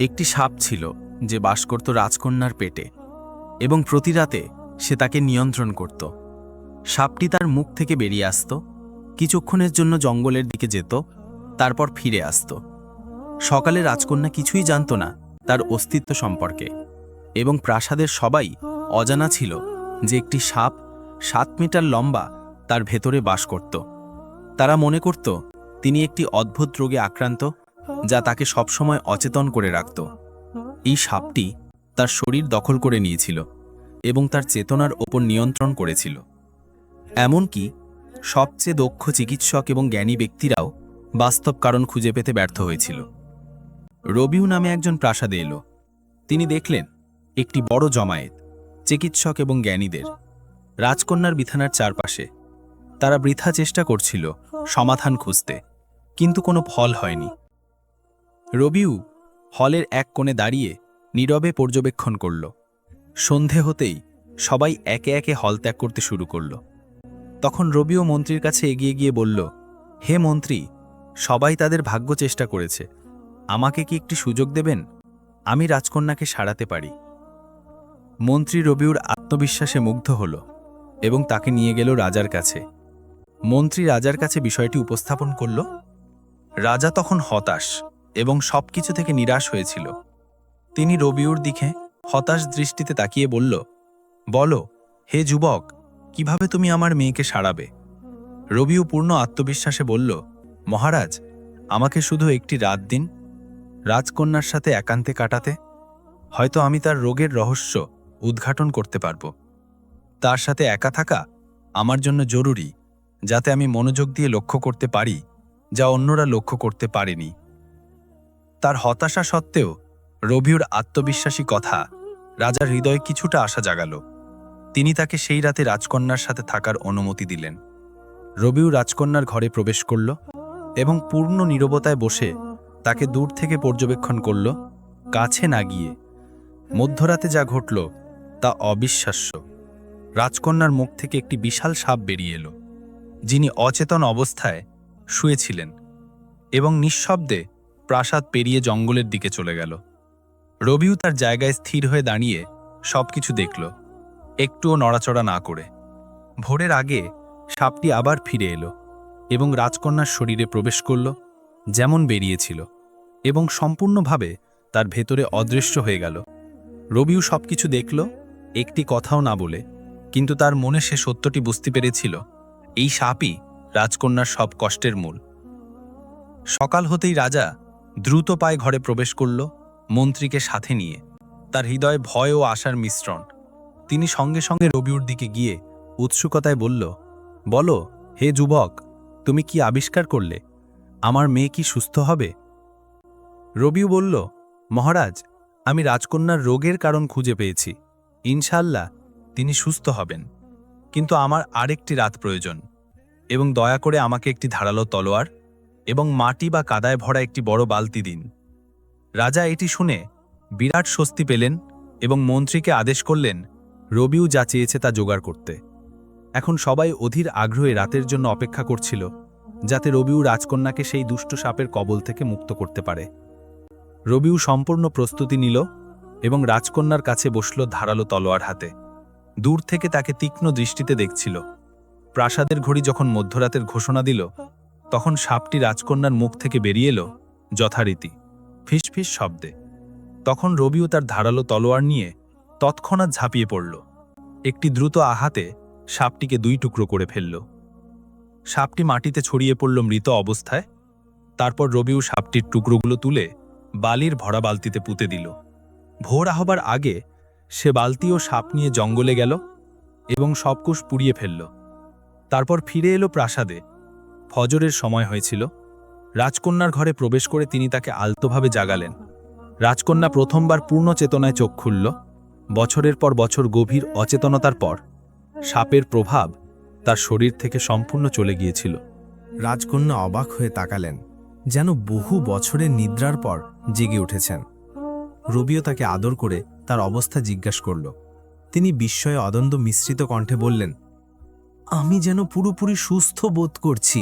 একটি সাপ ছিল যে বাস করত রাজকন্যার পেটে এবং প্রতি রাতে সে তাকে নিয়ন্ত্রণ করত। সাপটি তার মুখ থেকে বেরিয়ে আসত, কিছুক্ষণের জন্য জঙ্গলের দিকে যেত, তারপর ফিরে আসত। সকালে রাজকন্যা কিছুই জানত না তার অস্তিত্ব সম্পর্কে, এবং প্রাসাদের সবাই অজানা ছিল যে একটি সাপ 7 মিটার লম্বা তার ভেতরে বাস করত। তারা মনে করত তিনি একটি অদ্ভুত রোগে আক্রান্ত, যা তাকে সবসময় অচেতন করে রাখত। এই সাপটি তার শরীর দখল করে নিয়েছিল এবং তার চেতনার ওপর নিয়ন্ত্রণ করেছিল। এমনকি সবচেয়ে দক্ষ চিকিৎসক এবং জ্ঞানী ব্যক্তিরাও বাস্তব কারণ খুঁজে পেতে ব্যর্থ হয়েছিল। রবিউ নামে একজন প্রাসাদে এলো। তিনি দেখলেন একটি বড় জমায়েত, চিকিৎসক এবং জ্ঞানীদের, রাজকন্যার বিছানার চারপাশে। তারা বৃথা চেষ্টা করছিল সমাধান খুঁজতে, কিন্তু কোনো ফল হয়নি। রবিউ হলের এক কোণে দাঁড়িয়ে নীরবে পর্যবেক্ষণ করল। সন্ধে হতেই সবাই একে একে হল ত্যাগ করতে শুরু করল। তখন রবিউ মন্ত্রীর কাছে এগিয়ে গিয়ে বলল, হে মন্ত্রী, সবাই তাদের ভাগ্য চেষ্টা করেছে, আমাকে কি একটি সুযোগ দেবেন? আমি রাজকন্যাকে সারাতে পারি। মন্ত্রী রবিউর আত্মবিশ্বাসে মুগ্ধ হল এবং তাকে নিয়ে গেল রাজার কাছে। মন্ত্রী রাজার কাছে বিষয়টি উপস্থাপন করল। রাজা তখন হতাশ এবং সবকিছু থেকে নিরাশ হয়েছিল। তিনি রবিউর দিকে হতাশ দৃষ্টিতে তাকিয়ে বলল, বলো হে যুবক, কিভাবে তুমি আমার মেয়েকে সারাবে? রবিউ পূর্ণ আত্মবিশ্বাসে বলল, মহারাজ, আমাকে শুধু একটি রাত দিন রাজকন্যার সাথে একান্তে কাটাতে। হয়তো আমি তার রোগের রহস্য উদ্ঘাটন করতে পারব। তার সাথে একা থাকা আমার জন্য জরুরি, যাতে আমি মনোযোগ দিয়ে লক্ষ্য করতে পারি যা অন্যরা লক্ষ্য করতে পারেনি। তার হতাশা সত্ত্বেও রবিউর আত্মবিশ্বাসী কথা রাজার হৃদয়ে কিছুটা আশা জাগালো। তিনি তাকে সেই রাতে রাজকন্যার সাথে থাকার অনুমতি দিলেন। রবিউ রাজকন্যার ঘরে প্রবেশ করল এবং পূর্ণ নীরবতায় বসে তাকে দূর থেকে পর্যবেক্ষণ করল, কাছে না গিয়ে। মধ্যরাতে যা ঘটল তা অবিশ্বাস্য। রাজকন্যার মুখ থেকে একটি বিশাল সাপ বেরিয়ে এলো, যিনি অচেতন অবস্থায় শুয়েছিলেন, এবং নিঃশব্দে প্রাসাদ পেরিয়ে জঙ্গলের দিকে চলে গেল। রবিউ তার জায়গায় স্থির হয়ে দাঁড়িয়ে সবকিছু দেখল, একটুও নড়াচড়া না করে। ভোরের আগে সাপটি আবার ফিরে এলো এবং রাজকন্যার শরীরে প্রবেশ করল যেমন বেরিয়েছিল, এবং সম্পূর্ণভাবে তার ভেতরে অদৃশ্য হয়ে গেল। রবিউ সবকিছু দেখল, একটি কথাও না বলে, কিন্তু তার মনে সে সত্যটি বুঝতে পেরেছিল, এই সাপই রাজকন্যার সব কষ্টের মূল। সকাল হতেই রাজা দ্রুত পায়ে ঘরে প্রবেশ করল, মন্ত্রীকে সাথে নিয়ে। তার হৃদয়ে ভয় ও আশার মিশ্রণ। তিনি সঙ্গে সঙ্গে রবিউর দিকে গিয়ে উৎসুকতায় বলল, বলো হে যুবক, তুমি কি আবিষ্কার করলে? আমার মেয়ে কি সুস্থ হবে? রবিউ বলল, মহারাজ, আমি রাজকন্যার রোগের কারণ খুঁজে পেয়েছি। ইনশাআল্লাহ তিনি সুস্থ হবেন, কিন্তু আমার আরেকটি রাত প্রয়োজন, এবং দয়া করে আমাকে একটি ধারালো তলোয়ার এবং মাটি বা কাদায় ভরা একটি বড় বালতি দিন। রাজা এটি শুনে বিরাট স্বস্তি পেলেন এবং মন্ত্রীকে আদেশ করলেন রবিউ যা চেয়েছে তা জোগাড় করতে। এখন সবাই অধীর আগ্রহে রাতের জন্য অপেক্ষা করছিল, যাতে রবিউ রাজকন্যাকে সেই দুষ্ট সাপের কবল থেকে মুক্ত করতে পারে। রবিউ সম্পূর্ণ প্রস্তুতি নিল এবং রাজকন্যার কাছে বসল ধারালো তলোয়ার হাতে। দূর থেকে তাকে তীক্ষ্ণ দৃষ্টিতে দেখছিল। প্রাসাদের ঘড়ি যখন মধ্যরাতের ঘোষণা দিল, তখন সাপটি রাজকন্যার মুখ থেকে বেরিয়ে এলো যথারীতি, ফিসফিস শব্দে। তখন রবিউ তার ধারালো তলোয়ার নিয়ে তৎক্ষণাৎ ঝাঁপিয়ে পড়ল। একটি দ্রুত আঘাতে সাপটিকে 2 টুকরো করে ফেলল। সাপটি মাটিতে ছড়িয়ে পড়ল মৃত অবস্থায়। তারপর রবিউ সাপটির টুকরোগুলো তুলে বালির ভরা বালতিতে পুঁতে দিল। ভোর হবার আগে সে বালতি ও সাপ নিয়ে জঙ্গলে গেল এবং সব কুশ পুড়িয়ে ফেলল। তারপর ফিরে এলো প্রাসাদে। ফজরের সময় হয়েছিল। রাজকন্যার ঘরে প্রবেশ করে তিনি তাকে আলতোভাবে জাগালেন। রাজকন্যা প্রথমবার পূর্ণ চেতনায় চোখ খুলল। বছরের পর বছর গভীর অচেতনতার পর সাপের প্রভাব তার শরীর থেকে সম্পূর্ণ চলে গিয়েছিল। রাজকন্যা অবাক হয়ে তাকালেন, যেন বহু বছরের নিদ্রার পর জেগে উঠেছেন। রবিও তাকে আদর করে তার অবস্থা জিজ্ঞাসা করল। তিনি বিস্ময়ে অদ্বন্দ্ব মিশ্রিত কণ্ঠে বললেন, আমি যেন পুরোপুরি সুস্থ বোধ করছি।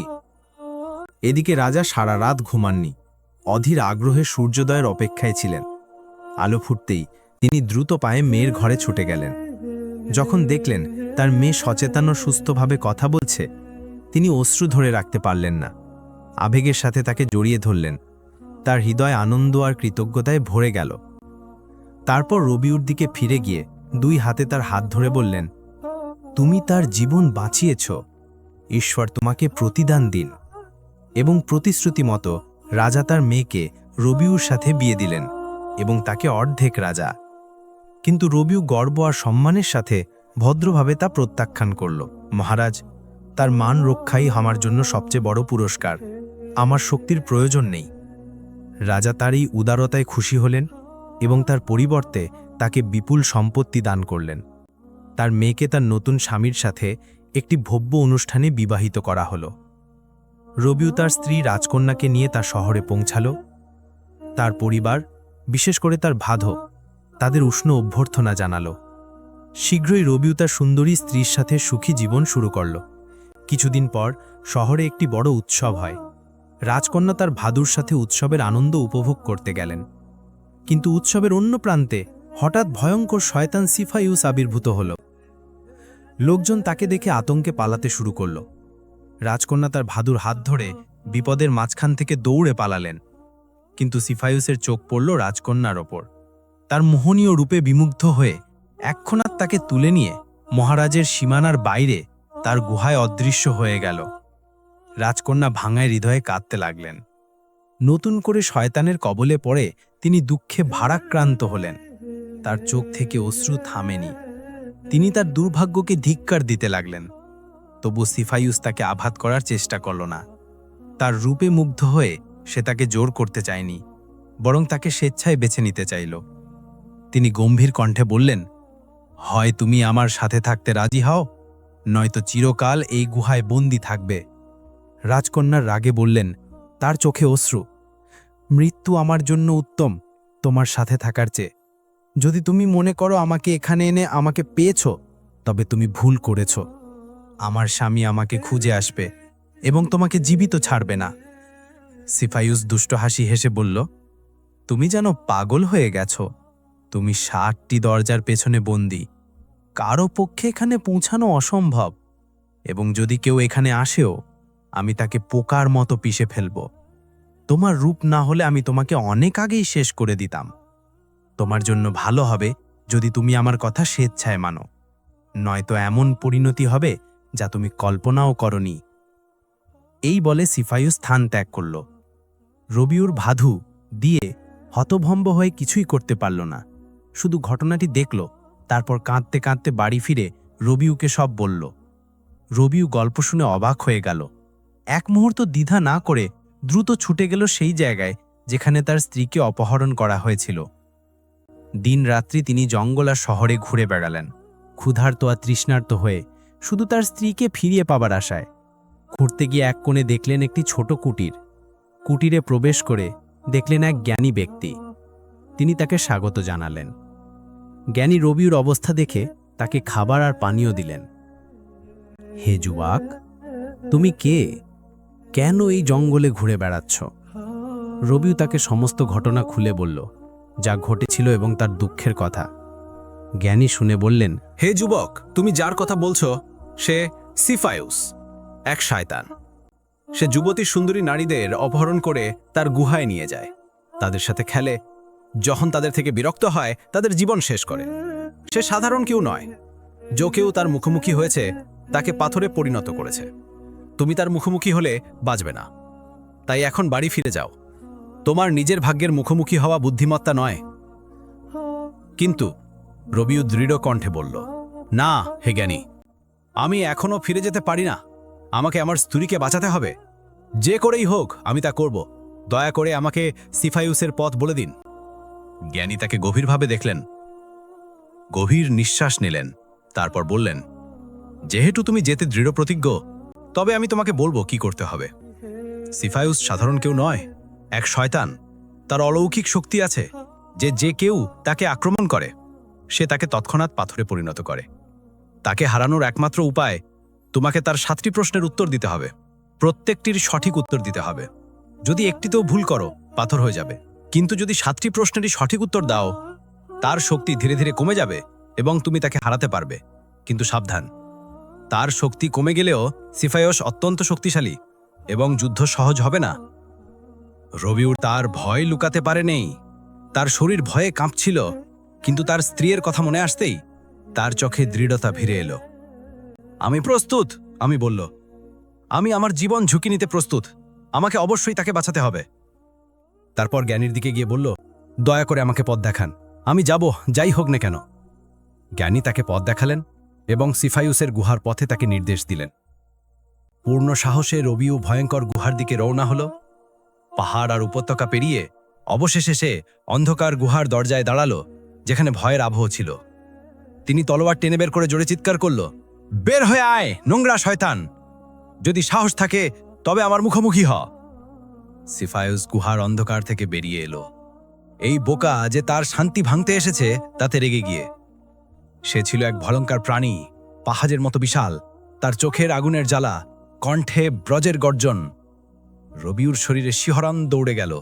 এদিকে রাজা সারা রাত ঘুমাননি, অধীর আগ্রহে সূর্যোদয়ের অপেক্ষায় ছিলেন। আলো ফুটতেই তিনি দ্রুত পায়ে মেয়ের ঘরে ছুটে গেলেন। যখন দেখলেন তার মেয়ে সচেতন ও সুস্থভাবে কথা বলছে, তিনি অশ্রু ধরে রাখতে পারলেন না। আবেগের সাথে তাকে জড়িয়ে ধরলেন। তার হৃদয় আনন্দ আর কৃতজ্ঞতায় ভরে গেল। তারপর রবিউর দিকে ফিরে গিয়ে 2 হাতে তার হাত ধরে বললেন, তুমি তার জীবন বাঁচিয়েছ, ঈশ্বর তোমাকে প্রতিদান দিন। এবং প্রতিশ্রুতি মতো রাজা তার মেয়েকে রবিউর সাথে বিয়ে দিলেন এবং তাকে অর্ধেক রাজা। কিন্তু রবিউ গর্ব আর সম্মানের সাথে ভদ্রভাবে তা প্রত্যাখ্যান করল। মহারাজ, তার মান রক্ষাই আমার জন্য সবচেয়ে বড় পুরস্কার, আমার শক্তির প্রয়োজন নেই। রাজা তার এই উদারতায় খুশি হলেন এবং তার পরিবর্তে তাকে বিপুল সম্পত্তি দান করলেন। তার মেয়েকে তার নতুন স্বামীর সাথে একটি ভব্য অনুষ্ঠানে বিবাহিত করা হল। রবিউ তার স্ত্রী রাজকন্যাকে নিয়ে তার শহরে পৌঁছাল। তার পরিবার, বিশেষ করে তার ভাধো, তাদের উষ্ণ অভ্যর্থনা জানাল। শীঘ্রই রবিউ তার সুন্দরী স্ত্রীর সাথে সুখী জীবন শুরু করল। কিছুদিন পর শহরে একটি বড় উৎসব হয়। রাজকন্যা তার ভাদুর সাথে উৎসবের আনন্দ উপভোগ করতে গেলেন। কিন্তু উৎসবের অন্য প্রান্তে হঠাৎ ভয়ঙ্কর শয়তান সিফাইউস আবির্ভূত হল। লোকজন তাকে দেখে আতঙ্কে পালাতে শুরু করল। রাজকন্যা তার ভাদুর হাত ধরে বিপদের মাঝখান থেকে দৌড়ে পালালেন। কিন্তু সিফাইউসের চোখ পড়ল রাজকন্যার ওপর। তার মোহনীয় রূপে বিমুগ্ধ হয়ে এক্ষণাৎ তাকে তুলে নিয়ে মহারাজের সীমানার বাইরে তার গুহায় অদৃশ্য হয়ে গেল। রাজকন্যা ভাঙায় হৃদয়ে কাঁদতে লাগলেন। নতুন করে শয়তানের কবলে পড়ে তিনি দুঃখে ভারাক্রান্ত হলেন। তার চোখ থেকে অশ্রু থামেনি। তিনি তার দুর্ভাগ্যকে ধিক্কার দিতে লাগলেন। তবু সিফাইউস তাকে আঘাত করার চেষ্টা করল না। তার রূপে মুগ্ধ হয়ে সে তাকে জোর করতে চায়নি, বরং তাকে স্বেচ্ছায় বেছে নিতে চাইল। তিনি গম্ভীর কণ্ঠে বললেন, হয় তুমি আমার সাথে থাকতে রাজি হও, নয়তো চিরকাল এই গুহায় বন্দী থাকবে। রাজকন্যার রাগে বললেন, তার চোখে অশ্রু, মৃত্যু আমার জন্য উত্তম তোমার সাথে থাকার চেয়ে। যদি তুমি মনে করো আমাকে এখানে এনে আমাকে পেয়েছ, তবে তুমি ভুল করেছ। আমার স্বামী আমাকে খুঁজে আসবে এবং তোমাকে জীবিত ছাড়বে না। সিফাইউস দুষ্ট হাসি হেসে বলল, তুমি যেন পাগল হয়ে গেছ। তুমি 60টি দরজার পেছনে বন্দী, কারো পক্ষে এখানে পৌঁছানো অসম্ভব। এবং যদি কেউ এখানে আসেও, আমি তাকে পোকার মতো পিষে ফেলব। তোমার রূপ না হলে আমি তোমাকে অনেক আগেই শেষ করে দিতাম। তোমার জন্য ভালো হবে যদি তুমি আমার কথা স্বেচ্ছায় মানো, নয়তো এমন পরিণতি হবে যা তুমি কল্পনাও করনি। এই বলে সিফাইউস স্থান ত্যাগ করল। রবিউর ভাধু দিয়ে হতভম্ব হয়ে কিছুই করতে পারল না, শুধু ঘটনাটি দেখল। তারপর কাঁদতে কাঁদতে বাড়ি ফিরে রবিউকে সব বলল। রবিউ গল্প শুনে অবাক হয়ে গেল। এক মুহূর্ত দ্বিধা না করে দ্রুত ছুটে গেল সেই জায়গায় যেখানে তার স্ত্রীকে অপহরণ করা হয়েছিল। দিন রাত্রি তিনি জঙ্গল আর শহরে ঘুরে বেড়ালেন, ক্ষুধার্ত আর তৃষ্ণার্ত হয়ে, শুধু তার স্ত্রীকে ফিরিয়ে পাবার আশায়। ঘুরতে গিয়ে এক কোণে দেখলেন একটি ছোট কুটির। কুটিরে প্রবেশ করে দেখলেন এক জ্ঞানী ব্যক্তি। তিনি তাকে স্বাগত জানালেন। জ্ঞানী রবিউর অবস্থা দেখে তাকে খাবার আর পানীয় দিলেন। হে যুবক, তুমি কে? কেন এই জঙ্গলে ঘুরে বেড়াচ্ছ? রবিউ তাকে সমস্ত ঘটনা খুলে বলল, যা ঘটেছিল এবং তার দুঃখের কথা। জ্ঞানী শুনে বললেন, হে যুবক, তুমি যার কথা বলছো সে সিফাইউস, এক শয়তান। সে যুবতী সুন্দরী নারীদের অপহরণ করে তার গুহায় নিয়ে যায়, তাদের সাথে খেলে। যখন তাদের থেকে বিরক্ত হয়, তাদের জীবন শেষ করে। সে সাধারণ কেউ নয়। যে কেউ তার মুখোমুখি হয়েছে তাকে পাথরে পরিণত করেছে। তুমি তার মুখোমুখি হলে বাঁচবে না। তাই এখন বাড়ি ফিরে যাও। তোমার নিজের ভাগ্যের মুখোমুখি হওয়া বুদ্ধিমত্তা নয়। কিন্তু রবিউ দৃঢ় কণ্ঠে বলল, না হে জ্ঞানী, আমি এখনো ফিরে যেতে পারি না। আমাকে আমার স্ত্রীকে বাঁচাতে হবে। যে করেই হোক আমি তা করব। দয়া করে আমাকে সিফাইউসের পথ বলে দিন। জ্ঞানী তাকে গভীরভাবে দেখলেন, গভীর নিঃশ্বাস নিলেন, তারপর বললেন, যেহেতু তুমি যেতে দৃঢ় প্রতিজ্ঞ, তবে আমি তোমাকে বলবো কি করতে হবে। সিফাইউস সাধারণ কেউ নয়, এক শয়তান। তার অলৌকিক শক্তি আছে। যে কেউ তাকে আক্রমণ করে, সে তাকে তৎক্ষণাৎ পাথরে পরিণত করে। তাকে হারানোর একমাত্র উপায়, তোমাকে তার 7টি প্রশ্নের উত্তর দিতে হবে। প্রত্যেকটির সঠিক উত্তর দিতে হবে। যদি একটিতেও ভুল করো, পাথর হয়ে যাবে। কিন্তু যদি 7টি প্রশ্নেরই সঠিক উত্তর দাও, তার শক্তি ধীরে ধীরে কমে যাবে এবং তুমি তাকে হারাতে পারবে, কিন্তু সাবধান, তার শক্তি কমে গেলেও সিফায়স অত্যন্ত শক্তিশালী এবং যুদ্ধ সহজ হবে না। রবিউর তার ভয় লুকাতে পারে নেই। তার শরীর ভয়ে কাঁপছিল, কিন্তু তার স্ত্রীর কথা মনে আসতেই তার চোখে দৃঢ়তা ফিরে এলো। আমি প্রস্তুত, আমি বলল। আমি আমার জীবন ঝুঁকি নিতে প্রস্তুত। আমাকে অবশ্যই তাকে বাঁচাতে হবে। তারপর জ্ঞানীর দিকে গিয়ে বলল, দয়া করে আমাকে পথ দেখান, আমি যাব, যাই হোক না কেন। জ্ঞানী তাকে পথ দেখালেন এবং সিফায়ুসের গুহার পথে তাকে নির্দেশ দিলেন। পূর্ণ সাহসে রবিউ ভয়ঙ্কর গুহার দিকে রওনা হল। পাহাড় আর উপত্যকা পেরিয়ে অবশেষে সে অন্ধকার গুহার দরজায় দাঁড়ালো, যেখানে ভয়ের আবহ ছিল। তিনি তলোয়ার টেনে বের করে জোরে চিৎকার করল, বের হয়ে আয় নোংরা শয়তান! যদি সাহস থাকে তবে আমার মুখোমুখি হ। সিফায়ুস গুহার অন্ধকার থেকে বেরিয়ে এলো। এই বোকা যে তার শান্তি ভাঙতে এসেছে তাতে রেগে গিয়ে। সে ছিল এক ভয়ঙ্কর প্রাণী, পাহাড়ের মতো বিশাল, তার চোখের আগুনের জ্বালা, কণ্ঠে ব্রজের গর্জন। রবিউর শরীরে শিহরণ দৌড়ে গেল,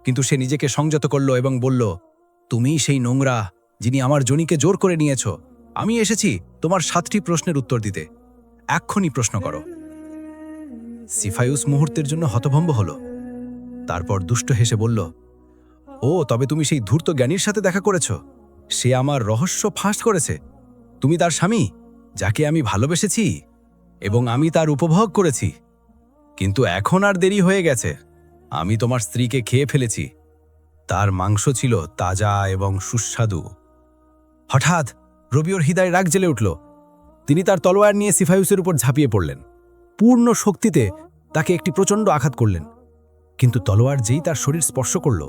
কিন্তু সে নিজেকে সংযত করল এবং বলল, তুমিই সেই নোংরা যিনি আমার জনিকে জোর করে নিয়েছ। আমি এসেছি তোমার 7টি প্রশ্নের উত্তর দিতে। এক্ষুনি প্রশ্ন করো। সিফায়ুস মুহূর্তের জন্য হতভম্ব হল, তারপর দুষ্ট হেসে বলল, ও তবে তুমি সেই ধূর্ত জ্ঞানীর সাথে দেখা করেছ? সে আমার রহস্য ফাঁস করেছে। তুমি তার স্বামী, যাকে আমি ভালোবেসেছি এবং আমি তার উপভোগ করেছি। কিন্তু এখন আর দেরি হয়ে গেছে, আমি তোমার স্ত্রীকে খেয়ে ফেলেছি। তার মাংস ছিল তাজা এবং সুস্বাদু। হঠাৎ রবিউর হৃদয়ে রাগ জ্বেলে উঠল। তিনি তার তলোয়ার নিয়ে সিফায়ুসের উপর ঝাঁপিয়ে পড়লেন। পূর্ণ শক্তিতে তাকে একটি প্রচণ্ড আঘাত করলেন, কিন্তু তলোয়ার যেই তার শরীর স্পর্শ করল,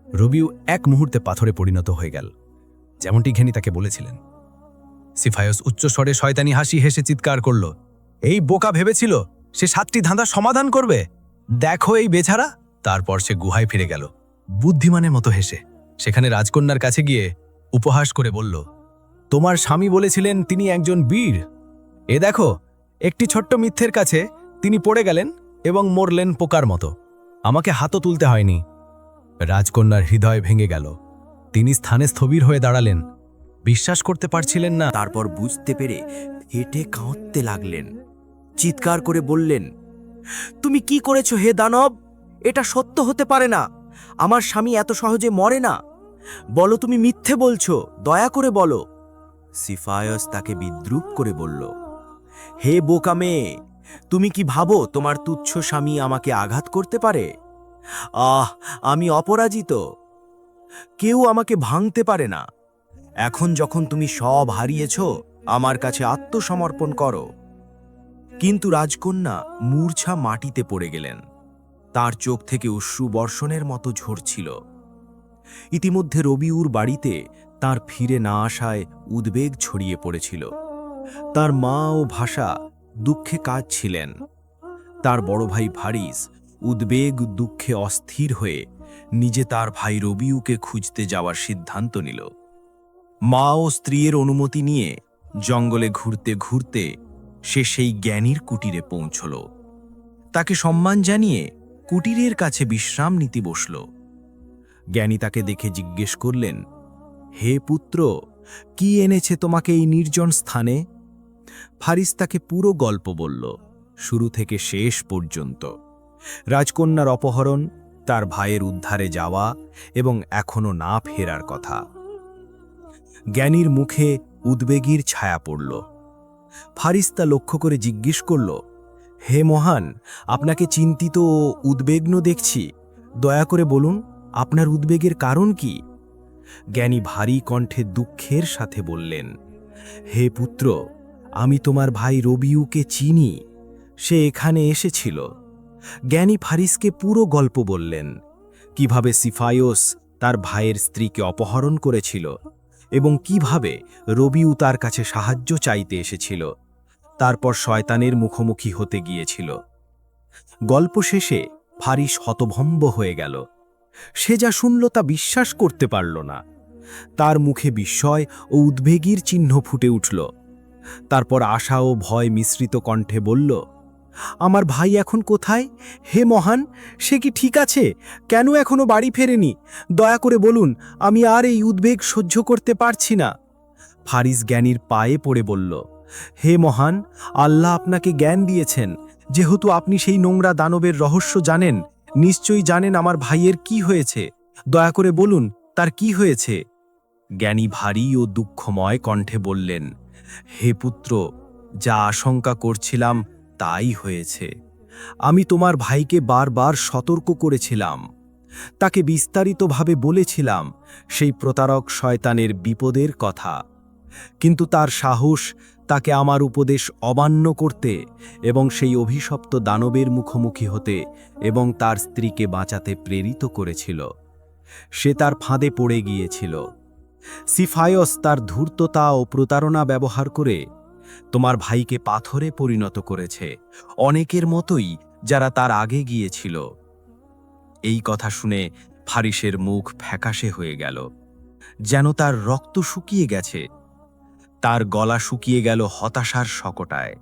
রবিউ এক মুহূর্তে পাথরে পরিণত হয়ে গেল, যেমনটি ঘেনি তাকে বলেছিলেন। সিফায়ুস উচ্চস্বরে শয়তানি হাসি হেসে চিৎকার করল, এই বোকা ভেবেছিল সে 7টি ধাঁধা সমাধান করবে। দেখো এই বেচারা! তারপর সে গুহায় ফিরে গেল, বুদ্ধিমানের মতো হেসে। সেখানে রাজকন্যার কাছে গিয়ে উপহাস করে বলল, তোমার স্বামী বলেছিলেন তিনি একজন বীর। এ দেখো, একটি ছোট্ট মিথ্যের কাছে তিনি পড়ে গেলেন এবং মরলেন পোকার মতো। আমাকে হাতও তুলতে হয়নি। রাজকন্যার হৃদয় ভেঙে গেল। তিনি স্থানে স্থবির হয়ে দাঁড়ালেন, বিশ্বাস করতে পারছিলেন না। তারপর বুঝতে পেরে হেঁটে কাঁদতে লাগলেন, চিৎকার করে বললেন, তুমি কি করেছো হে দানব? এটা সত্য হতে পারে না। আমার স্বামী এত সহজে মরে না। বলো, তুমি মিথ্যে বলছো, দয়া করে বলো। সিফায়স তাকে বিদ্রূপ করে বলল, হে বোকা মেয়ে, তুমি কি ভাবো তোমার তুচ্ছ স্বামী আমাকে আঘাত করতে পারে? আমি অপরাজিত, কেউ আমাকে ভাঙতে পারে না। এখন যখন তুমি সব হারিয়েছ, আমার কাছে আত্মসমর্পণ করো। কিন্তু রাজকন্যা মূর্ছা মাটিতে পড়ে গেলেন। তার চোখ থেকে অশ্রু বর্ষণের মতো ঝরছিল। ইতিমধ্যে রবিউর বাড়িতে তার ফিরে না আসায় উদ্বেগ ছড়িয়ে পড়েছিল। তার মা ও ভাষা দুঃখে কাঁদছিলেন। তার বড় ভাই ফারিস উদ্বেগ দুঃখে অস্থির হয়ে নিজে তার ভাই রবিউকে খুঁজতে যাওয়ার সিদ্ধান্ত নিল। মা ও স্ত্রীর অনুমতি নিয়ে জঙ্গলে ঘুরতে ঘুরতে সে সেই জ্ঞানীর কুটিরে পৌঁছল। তাকে সম্মান জানিয়ে কুটিরের কাছে বিশ্রাম নিতে বসল। জ্ঞানী তাকে দেখে জিজ্ঞেস করলেন, হে পুত্র, কি এনেছে তোমাকে এই নির্জন স্থানে? ফারিস তাকে পুরো গল্প বলল, শুরু থেকে শেষ পর্যন্ত। রাজকন্যার অপহরণ, তার ভাইয়ের উদ্ধারে যাওয়া এবং এখনো না ফেরার কথা। জ্ঞানীর মুখে উদ্বেগীর ছায়া পড়ল। ফারিস তা লক্ষ্য করে জিজ্ঞেস করল, হে মহান, আপনাকে চিন্তিত ও উদ্বেগ্ন দেখছি। দয়া করে বলুন, আপনার উদ্বেগের কারণ কি? জ্ঞানী ভারী কণ্ঠে দুঃখের সাথে বললেন, হে পুত্র, আমি তোমার ভাই রবিউকে চিনি। সে এখানে এসেছিল। জ্ঞানী ফারিসকে পুরো গল্প বললেন, কিভাবে সিফায়স তার ভাইয়ের স্ত্রীকে অপহরণ করেছিল এবং কিভাবে রবিউ তার কাছে সাহায্য চাইতে এসেছিল, তারপর শয়তানের মুখোমুখি হতে গিয়েছিল। গল্প শেষে ফারিস হতভম্ব হয়ে গেল। সে যা শুনল তা বিশ্বাস করতে পারল না। তার মুখে বিস্ময় ও উদ্বেগের চিহ্ন ফুটে উঠল। তারপর আশা ও ভয় মিশ্রিত কণ্ঠে বলল, আমার ভাই এখন কোথায়? হে মহান, সে কি ঠিক আছে? কেন এখনো বাড়ি ফেরেনি? দয়া করে বলুন, আমি আর এই উদ্বেগ সহ্য করতে পারছি না। ফারিস জ্ঞানীর পায়ে পড়ে বলল, হে মহান, আল্লাহ আপনাকে জ্ঞান দিয়েছেন। যেহেতু আপনি সেই নোংরা দানবের রহস্য জানেন, নিশ্চয়ই জানেন আমার ভাইয়ের কি হয়েছে। দয়া করে বলুন, তার কি হয়েছে? জ্ঞানী ভারী ও দুঃখময় কণ্ঠে বললেন, হে পুত্র, যা আশঙ্কা করছিলাম তাই হয়েছে। আমি তোমার ভাইকে বারবার সতর্ক করেছিলাম, তাকে বিস্তারিতভাবে বলেছিলাম সেই প্রতারক শয়তানের বিপদের কথা, কিন্তু তার সাহস তাকে আমার উপদেশ অমান্য করতে এবং সেই অভিশপ্ত দানবের মুখোমুখি হতে এবং তার স্ত্রীকে বাঁচাতে প্রেরিত করেছিল। সে তার ফাঁদে পড়ে গিয়েছিল। সিফায়স তার ধূর্ততা ও প্রতারণা ব্যবহার করে তোমার ভাইকে পাথরে পরিণত করেছে, অনেকের মতোই যারা তার আগে গিয়েছিল। এই কথা শুনে ফারিসের মুখ ফ্যাকাশে হয়ে গেল, যেন তার রক্ত শুকিয়ে গেছে। তার গলা শুকিয়ে গেল হতাশার শকটায়।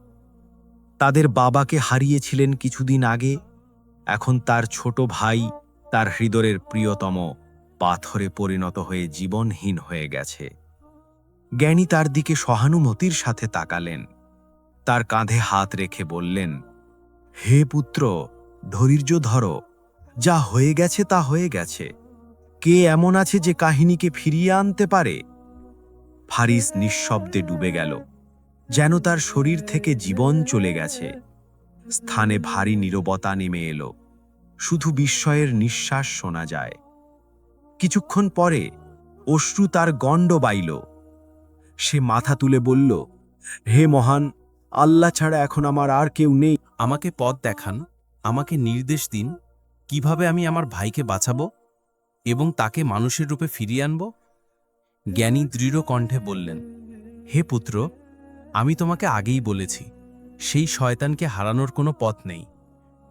তাদের বাবাকে হারিয়েছিলেন কিছুদিন আগে, এখন তার ছোট ভাই, তার হৃদয়ের প্রিয়তম, পাথরে পরিণত হয়ে জীবনহীন হয়ে গেছে। জ্ঞানী তার দিকে সহানুভূতির সাথে তাকালেন, তার কাঁধে হাত রেখে বললেন, হে পুত্র, ধৈর্য ধরো, যা হয়ে গেছে তা হয়ে গেছে। কে এমন আছে যে কাহিনীকে ফিরিয়ে আনতে পারে? ফারিস নিঃশব্দে ডুবে গেল, যেন তার শরীর থেকে জীবন চলে গেছে। স্থানে ভারী নীরবতা নেমে এলো, শুধু বিস্ময়ের নিঃশ্বাস শোনা যায়। কিছুক্ষণ পরে অশ্রু তার গণ্ড বাইল। সে মাথা তুলে বলল, হে মহান, আল্লাহ ছাড়া এখন আমার আর কেউ নেই। আমাকে পথ দেখান, আমাকে নির্দেশ দিন কিভাবে আমি আমার ভাইকে বাঁচাবো এবং তাকে মানুষের রূপে ফিরিয়ে আনব। জ্ঞানী দৃঢ় কণ্ঠে বললেন, হে পুত্র, আমি তোমাকে আগেই বলেছি, সেই শয়তানকে হারানোর কোনো পথ নেই।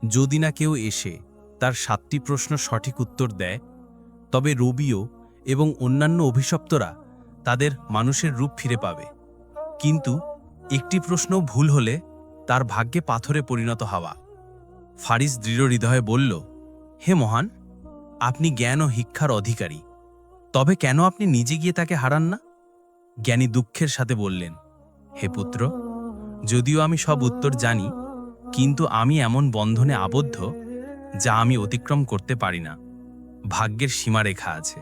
যদি না কেউ এসে তার 7টি প্রশ্ন সঠিক উত্তর দেয়, তবে রবিও এবং অন্যান্য অভিশপ্তরা তাদের মানুষের রূপ ফিরে পাবে। কিন্তু একটি প্রশ্ন ভুল হলে তার ভাগ্যে পাথরে পরিণত হওয়া। ফারিস দৃঢ় হৃদয়ে বলল, হে মহান, আপনি জ্ঞান ও শিক্ষার অধিকারী, তবে কেন আপনি নিজে গিয়ে তাকে হারান না? জ্ঞানী দুঃখের সাথে বললেন, হে পুত্র, যদিও আমি সব উত্তর জানি, কিন্তু আমি এমন বন্ধনে আবদ্ধ যা আমি অতিক্রম করতে পারি না। ভাগ্যের সীমারেখা আছে,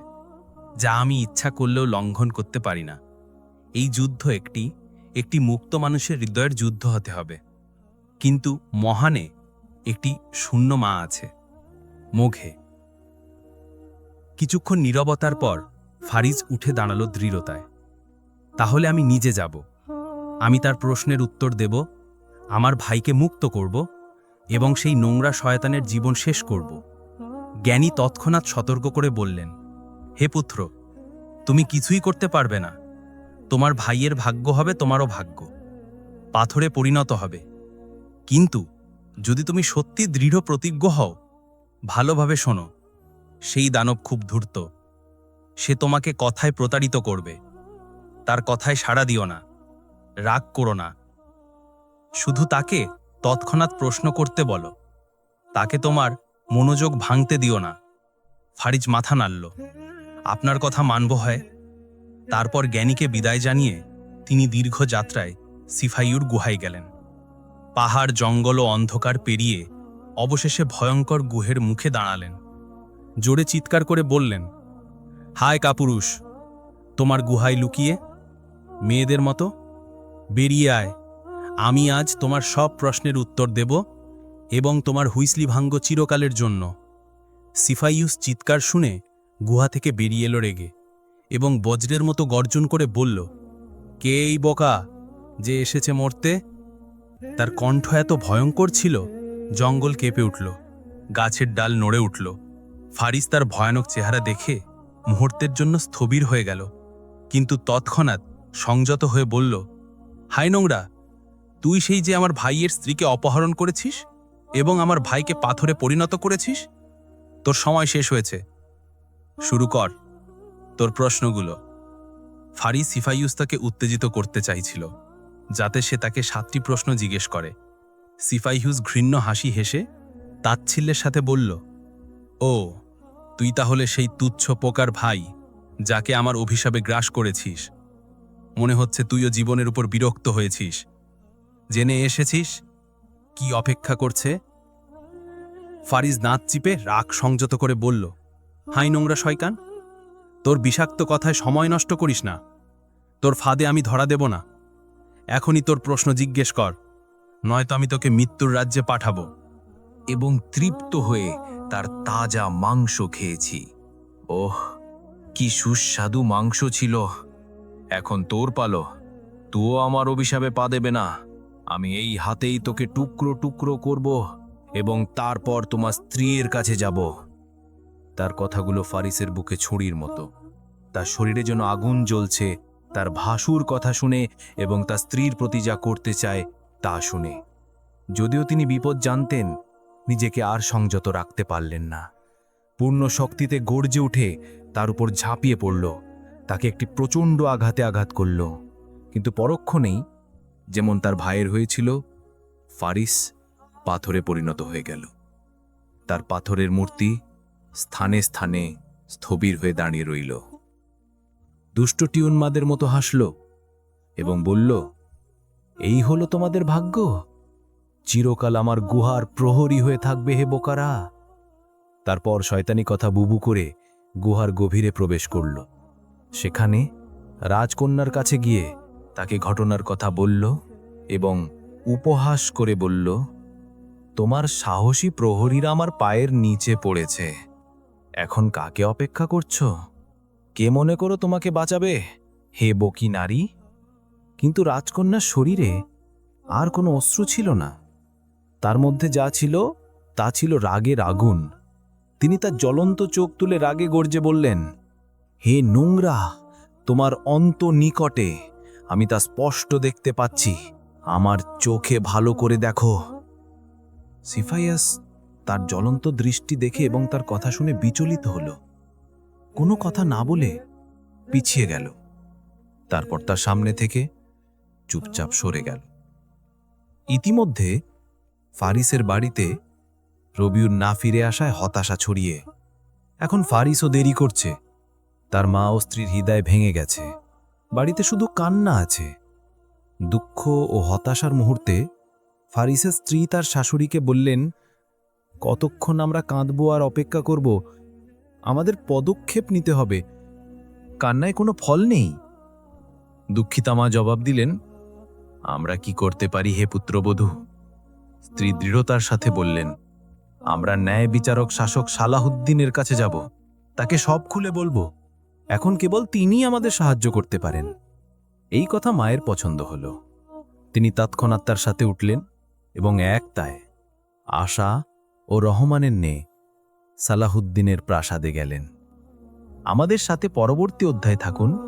যা আমি ইচ্ছা করলেও লঙ্ঘন করতে পারি না। এই যুদ্ধ একটি মুক্ত মানুষের হৃদয়ের যুদ্ধ হতে হবে। কিন্তু মহানে একটি শূন্য মা আছে, মোঘে। কিছুক্ষণ নীরবতার পর ফারিস উঠে দাঁড়ালো দৃঢ়তায়। তাহলে আমি নিজে যাব, আমি তার প্রশ্নের উত্তর দেব, আমার ভাইকে মুক্ত করব এবং সেই নোংরা শয়তানের জীবন শেষ করব। জ্ঞানী তৎক্ষণাৎ সতর্ক করে বললেন, হে পুত্র, তুমি কিছুই করতে পারবে না। তোমার ভাইয়ের ভাগ্য হবে তোমারও ভাগ্য, পাথরে পরিণত হবে। কিন্তু যদি তুমি সত্যি দৃঢ় প্রতিজ্ঞ হও, ভালোভাবে শোনো, সেই দানব খুব ধূর্ত। সে তোমাকে কথায় প্রতারিত করবে। তার কথায় সাড়া দিও না, রাগ করো না। শুধু তাকে তৎক্ষণাৎ প্রশ্ন করতে বলো, তাকে তোমার মনোযোগ ভাঙতে দিও না। ফারিজ মাথা নাড়ল, আপনার কথা মানব হয়। তারপর জ্ঞানীকে বিদায় জানিয়ে তিনি দীর্ঘ যাত্রায় সিফাইয়ুর গুহায় গেলেন। পাহাড়, জঙ্গল ও অন্ধকার পেরিয়ে অবশেষে ভয়ঙ্কর গুহের মুখে দাঁড়ালেন। জোরে চিৎকার করে বললেন, হায় কাপুরুষ, তোমার গুহায় লুকিয়ে মেয়েদের মতো বেরিয়ে আয়। আমি আজ তোমার সব প্রশ্নের উত্তর দেব এবং তোমার হুইসলি ভাঙ্গ চিরকালের জন্য। সিফাইয়ুস চিৎকার শুনে গুহা থেকে বেরিয়ে এলো রেগে এবং বজ্রের মতো গর্জন করে বলল, কে এই বোকা যে এসেছে মরতে? তার কণ্ঠ এত ভয়ঙ্কর ছিল, জঙ্গল কেঁপে উঠল, গাছের ডাল নড়ে উঠল। ফারিস তার ভয়ানক চেহারা দেখে মুহূর্তের জন্য স্থবির হয়ে গেল, কিন্তু তৎক্ষণাৎ সংযত হয়ে বলল, হাই নোংরা, তুই সেই যে আমার ভাইয়ের স্ত্রীকে অপহরণ করেছিস এবং আমার ভাইকে পাথরে পরিণত করেছিস? তোর সময় শেষ হয়েছে, শুরু কর তোর প্রশ্নগুলো। ফারিস সিফাইয়ুস তাকে উত্তেজিত করতে চাইছিল, যাতে সে তাকে 7টি প্রশ্ন জিজ্ঞেস করে। সিফাইহুস ঘৃণ্য হাসি হেসে তাচ্ছিল্যের সাথে বলল, ও তুই তাহলে সেই তুচ্ছ পোকার ভাই যাকে আমার অভিশাপে গ্রাস করেছিস। মনে হচ্ছে তুইও জীবনের উপর বিরক্ত হয়েছিস। জেনে এসেছিস কি অপেক্ষা করছে? ফারিস দাঁত চিপে রাগ সংযত করে বলল, হাই নোংরা শয়তান, তোর বিষাক্ত কথায় সময় নষ্ট করিস না। তোর ফাঁদে আমি ধরা দেব না। এখনই তোর প্রশ্ন জিজ্ঞেস কর, নয়তো আমি তোকে মৃত্যুর রাজ্যে পাঠাবো। এবং তৃপ্ত হয়ে তার তাজা মাংস খেয়েছি। ওহ, কি সুস্বাদু মাংস ছিল। এখন তোর পালো, তুও আমার অভিশাপে পা দেবে না। আমি এই হাতেই তোকে টুকরো টুকরো করব এবং তারপর তোমার স্ত্রীর কাছে যাব। তার কথাগুলো ফারিসের বুকে ছুরির মতো। তার শরীরে যেন আগুন জ্বলছে তার ভাসুর কথা শুনে এবং তার স্ত্রীর প্রতি যা করতে চায় তা শুনে। যদিও তিনি বিপদ জানতেন, নিজেকে আর সংযত রাখতে পারলেন না। পূর্ণ শক্তিতে গর্জে উঠে তার উপর ঝাঁপিয়ে পড়ল, তাকে একটি প্রচণ্ড আঘাতে আঘাত করল। কিন্তু পরক্ষণেই, যেমন তার ভাইয়ের হয়েছিল, ফারিস পাথরে পরিণত হয়ে গেল। তার পাথরের মূর্তি স্থানে স্থানে স্থবির হয়ে দাঁড়িয়ে রইল। দুষ্টটি উন্মাদের মতো হাসল এবং বলল, এই হলো তোমাদের ভাগ্য? চিরকাল আমার গুহার প্রহরী হয়ে থাকবে হে বোকারা। তারপর শয়তানি কথা বুবু করে গুহার গভীরে প্রবেশ করল। সেখানে রাজকন্যার কাছে গিয়ে তাকে ঘটনার কথা বলল এবং উপহাস করে বলল, তোমার সাহসী প্রহরীরা আমার পায়ের নিচে পড়েছে। এখন কাকে অপেক্ষা করছো? কে মনে করো তোমাকে বাঁচাবে, হে বকি নারী? কিন্তু রাজকন্যার শরীরে আর কোনো অশ্রু ছিল না। তার মধ্যে যা ছিল তা ছিল রাগের আগুন। তিনি তার জ্বলন্ত চোখ তুলে রাগে গর্জে বললেন, হে নোংরা, তোমার অন্ত নিকটে। আমি তা স্পষ্ট দেখতে পাচ্ছি। আমার চোখে ভালো করে দেখো। সিফাইয়াস তার জ্বলন্ত দৃষ্টি দেখে এবং তার কথা শুনে বিচলিত হল। কোনো কথা না বলে পিছিয়ে গেল। তারপর তার সামনে থেকে চুপচাপ সরে গেল। ইতিমধ্যে ফারিসের বাড়িতে রবিউর না ফিরে আসায় হতাশা ছড়িয়ে। এখন ফারিসও দেরি করছে। তার মা ও স্ত্রীর হৃদয় ভেঙে গেছে। বাড়িতে শুধু কান্না আছে। দুঃখ ও হতাশার মুহূর্তে ফারিসের স্ত্রী তার শাশুড়িকে বললেন, কতক্ষণ আমরা কাঁদবো আর অপেক্ষা করব? আমাদের পদক্ষেপ নিতে হবে। কান্নায় কোনো ফল নেই। দুঃখিতা মা জবাব দিলেন, আমরা কি করতে পারি হে পুত্রবধূ? স্ত্রী দৃঢ়তার সাথে বললেন, আমরা ন্যায় বিচারক শাসক সালাহুদ্দিনের কাছে যাব। তাকে সব খুলে বলবো। এখন কেবল তিনিই আমাদের সাহায্য করতে পারেন। এই কথা মায়ের পছন্দ হল। তিনি তৎক্ষণাৎ তার সাথে উঠলেন এবং একতায় আশা ও রহমানের নে সালাহুদ্দিনের প্রাসাদে গেলেন। আমাদের সাথে পরবর্তী অধ্যায়ে থাকুন।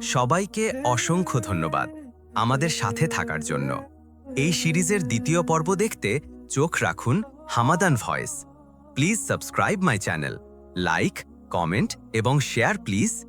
সবাইকে অসংখ্য ধন্যবাদ আমাদের সাথে থাকার জন্য। এই সিরিজের দ্বিতীয় পর্ব দেখতে চোখ রাখুন হামাদান voice. Please subscribe my channel, like, comment এবং শেয়ার প্লিজ।